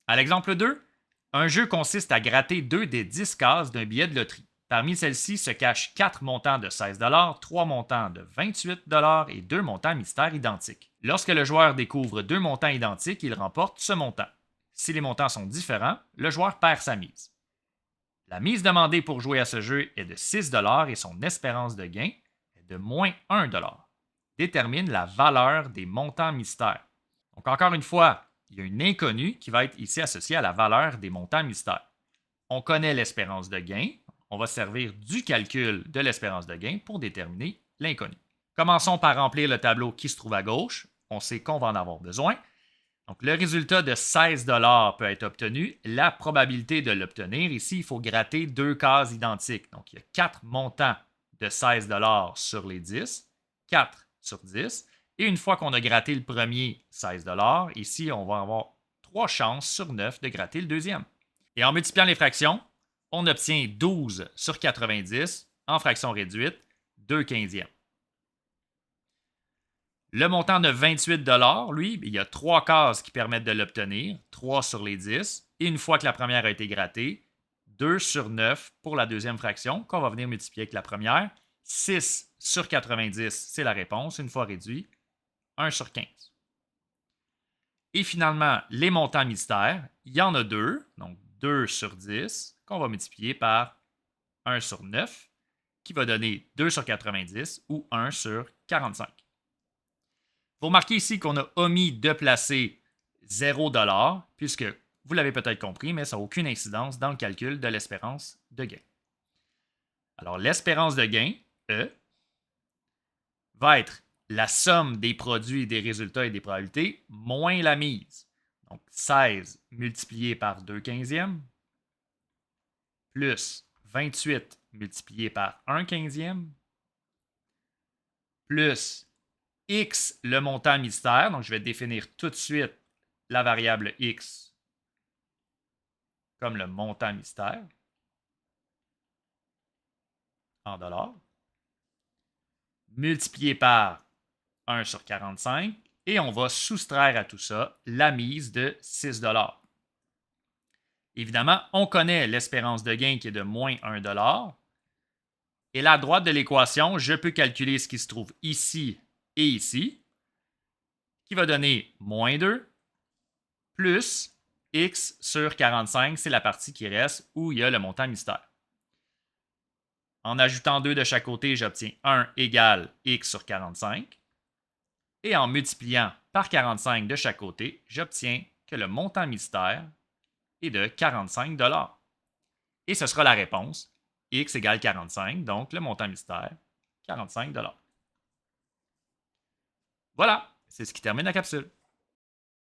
À l'exemple 2, un jeu consiste à gratter 2 des 10 cases d'un billet de loterie. Parmi celles-ci se cachent 4 montants de 16 3 montants de 28 et 2 montants mystères identiques. Lorsque le joueur découvre 2 montants identiques, il remporte ce montant. Si les montants sont différents, le joueur perd sa mise. La mise demandée pour jouer à ce jeu est de 6 et son espérance de gain est de moins 1 Détermine la valeur des montants mystères. Donc encore une fois, il y a une inconnue qui va être ici associée à la valeur des montants mystères. On connaît l'espérance de gain. On va servir du calcul de l'espérance de gain pour déterminer l'inconnu. Commençons par remplir le tableau qui se trouve à gauche. On sait qu'on va en avoir besoin. Donc, le résultat de 16 peut être obtenu. La probabilité de l'obtenir, ici, il faut gratter 2 cases identiques. Donc, il y a 4 montants de 16 sur les 10, 4 sur 10. Et une fois qu'on a gratté le premier 16 ici, on va avoir 3 chances sur 9 de gratter le deuxième. Et en multipliant les fractions, on obtient 12 sur 90 en fraction réduite, 2 quinzièmes. Le montant de 28 lui, il y a 3 cases qui permettent de l'obtenir, 3 sur les 10. Et une fois que la première a été grattée, 2 sur 9 pour la deuxième fraction, qu'on va venir multiplier avec la première. 6 sur 90, c'est la réponse, une fois réduit. 1 sur 15. Et finalement, les montants mystères, il y en a 2, donc 2 sur 10, qu'on va multiplier par 1 sur 9, qui va donner 2 sur 90 ou 1 sur 45. Vous remarquez ici qu'on a omis de placer 0 puisque vous l'avez peut-être compris, mais ça n'a aucune incidence dans le calcul de l'espérance de gain. Alors, l'espérance de gain, E, va être la somme des produits, des résultats et des probabilités moins la mise. Donc, 16 multiplié par 2 quinzièmes plus 28 multiplié par 1 quinzième plus X, le montant mystère. Donc, je vais définir tout de suite la variable X comme le montant mystère en dollars, multiplié par 1 sur 45, et on va soustraire à tout ça la mise de 6 Évidemment, on connaît l'espérance de gain qui est de moins 1 et là, à droite de l'équation, je peux calculer ce qui se trouve ici et ici, qui va donner moins 2 plus X sur 45, c'est la partie qui reste où il y a le montant mystère. En ajoutant 2 de chaque côté, j'obtiens 1 égale X sur 45. Et en multipliant par 45 de chaque côté, j'obtiens que le montant mystère est de 45 Et ce sera la réponse. X égale 45, donc le montant mystère, 45 Voilà, c'est ce qui termine la capsule.